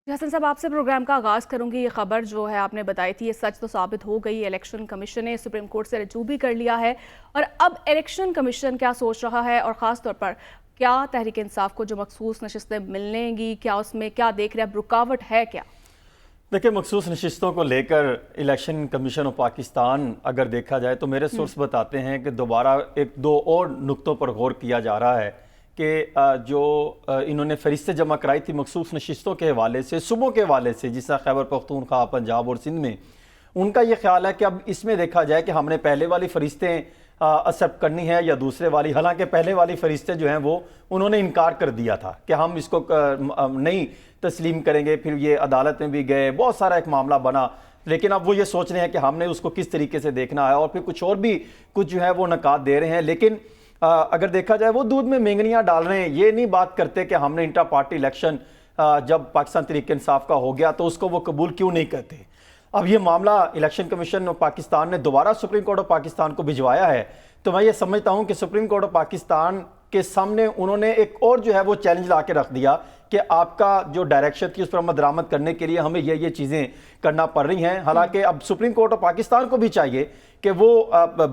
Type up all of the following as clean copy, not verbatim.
حسن صاحب، آپ سے پروگرام کا آغاز کروں گی۔ یہ خبر جو ہے آپ نے بتائی تھی، یہ سچ تو ثابت ہو گئی۔ الیکشن کمیشن نے سپریم کورٹ سے رجوع بھی کر لیا ہے، اور اب الیکشن کمیشن کیا سوچ رہا ہے اور خاص طور پر کیا تحریک انصاف کو جو مخصوص نشستیں ملنے گی، کیا اس میں کیا دیکھ رہے ہیں، رکاوٹ ہے کیا؟ دیکھیں، مخصوص نشستوں کو لے کر الیکشن کمیشن آف پاکستان اگر دیکھا جائے تو میرے سورس بتاتے ہیں کہ دوبارہ ایک دو اور نقطوں پر غور کیا جا رہا ہے کہ جو انہوں نے فہرستیں جمع کرائی تھی مخصوص نشستوں کے حوالے سے، صوبوں کے حوالے سے، جس طرح خیبر پختونخوا، پنجاب اور سندھ میں، ان کا یہ خیال ہے کہ اب اس میں دیکھا جائے کہ ہم نے پہلے والی فہرستیں ایکسیپٹ کرنی ہے یا دوسرے والی۔ حالانکہ پہلے والی فہرستیں جو ہیں وہ انہوں نے انکار کر دیا تھا کہ ہم اس کو نہیں تسلیم کریں گے، پھر یہ عدالت میں بھی گئے، بہت سارا ایک معاملہ بنا، لیکن اب وہ یہ سوچ رہے ہیں کہ ہم نے اس کو کس طریقے سے دیکھنا ہے، اور پھر کچھ اور بھی کچھ جو ہے وہ نکات دے رہے ہیں۔ لیکن اگر دیکھا جائے وہ دودھ میں مینگنیاں ڈال رہے ہیں، یہ نہیں بات کرتے کہ ہم نے انٹرا پارٹی الیکشن جب پاکستان تحریک انصاف کا ہو گیا تو اس کو وہ قبول کیوں نہیں کرتے۔ اب یہ معاملہ الیکشن کمیشن آف پاکستان نے دوبارہ سپریم کورٹ آف پاکستان کو بھجوایا ہے، تو میں یہ سمجھتا ہوں کہ سپریم کورٹ آف پاکستان کے سامنے انہوں نے ایک اور جو ہے وہ چیلنج لا کے رکھ دیا کہ آپ کا جو ڈائریکشن تھی اس پر عمل درآمد کرنے کے لیے ہمیں یہ چیزیں کرنا پڑ رہی ہیں۔ حالانکہ اب سپریم کورٹ آف پاکستان کو بھی چاہیے کہ وہ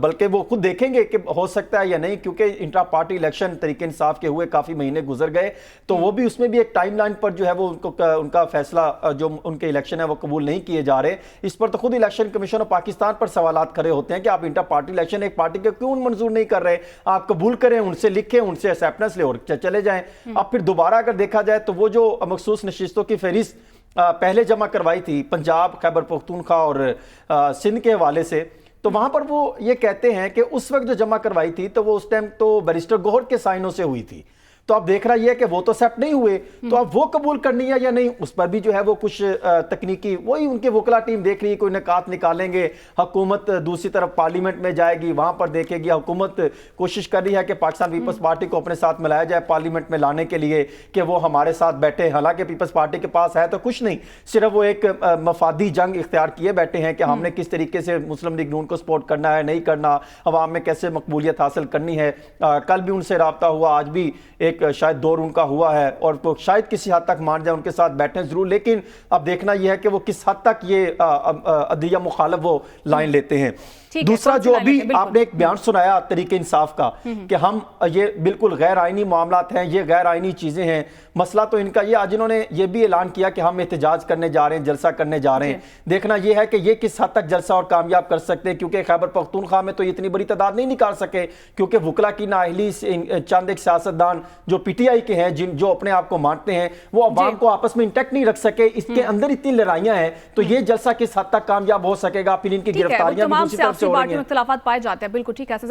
بلکہ وہ خود دیکھیں گے کہ ہو سکتا ہے یا نہیں، کیونکہ intra party election Tehreek Insaf کے ہوئے کافی مہینے گزر گئے، تو وہ بھی اس میں بھی ایک ٹائم لائن پر جو ہے وہ ان کا فیصلہ جو ان کے الیکشن ہے وہ قبول نہیں کیے جا رہے۔ اس پر تو خود الیکشن کمیشن آف پاکستان پر سوالات کھڑے ہوتے ہیں کہ آپ انٹرا پارٹی الیکشن ایک پارٹی کے کیوں منظور نہیں کر رہے، آپ قبول کریں، ان سے لکھیں، ان سے ایکسیپٹنس لے اور چلے جائیں۔ اب پھر دوبارہ اگر دیکھا جائے تو وہ جو مخصوص نشستوں کی فہرست پہلے جمع کروائی تھی پنجاب، خیبر پختونخوا اور سندھ کے حوالے سے، تو وہاں پر وہ یہ کہتے ہیں کہ اس وقت جو جمع کروائی تھی تو وہ اس ٹائم تو بیرسٹر گوہر کے سائنوں سے ہوئی تھی، تو اب دیکھ رہا یہ ہے کہ وہ تو ایکسیپٹ نہیں ہوئے، تو اب وہ قبول کرنی ہے یا نہیں، اس پر بھی جو ہے وہ کچھ تکنیکی وہی ان کے وکلا ٹیم دیکھ رہی ہے، کوئی نکات نکالیں گے۔ حکومت دوسری طرف پارلیمنٹ میں جائے گی، وہاں پر دیکھے گی، حکومت کوشش کر رہی ہے کہ پاکستان پیپلز پارٹی کو اپنے ساتھ ملایا جائے پارلیمنٹ میں لانے کے لیے کہ وہ ہمارے ساتھ بیٹھے۔ حالانکہ پیپلز پارٹی کے پاس ہے تو کچھ نہیں، صرف وہ ایک مفادی جنگ اختیار کیے بیٹھے ہیں کہ ہم نے کس طریقے سے مسلم لیگ نون کو سپورٹ کرنا ہے، نہیں کرنا، عوام میں کیسے مقبولیت حاصل کرنی ہے۔ کل بھی ان سے رابطہ ہوا، آج بھی ایک شاید دور ان کا ہوا ہے، اور وہ شاید کسی حد تک مان جائیں، ان کے ساتھ بیٹھیں ضرور، لیکن اب دیکھنا یہ ہے کہ وہ کس حد تک یہ عدلیہ مخالف وہ لائن لیتے ہیں۔ دوسرا جو ابھی آپ نے ایک بیان سنایا تحریک انصاف کا کہ ہم یہ بالکل غیر آئینی معاملات ہیں، یہ غیر آئینی چیزیں ہیں، مسئلہ تو ان کا یہ آج انہوں نے یہ بھی اعلان کیا کہ ہم احتجاج کرنے جا رہے ہیں، جلسہ کرنے جا رہے ہیں۔ دیکھنا یہ ہے کہ یہ کس حد تک جلسہ اور کامیاب کر سکتے ہیں، کیونکہ خیبر پختونخوا میں تو اتنی بڑی تعداد نہیں نکال سکے، کیونکہ وکلا کی نااہلی سے چند ایک سیاستدان جو پی ٹی آئی کے ہیں، جو اپنے آپ کو مانتے ہیں، وہ عوام کو آپس میں انٹیکٹ نہیں رکھ سکے، اس کے اندر اتنی لڑائیاں ہیں، تو یہ جلسہ کس حد تک کامیاب ہو سکے گا، پھر ان کی گرفتاریاں بھی دوسری طرف سے ہو رہی ہیں۔ اختلافات پائے جاتے ہیں، بالکل ٹھیک ہے۔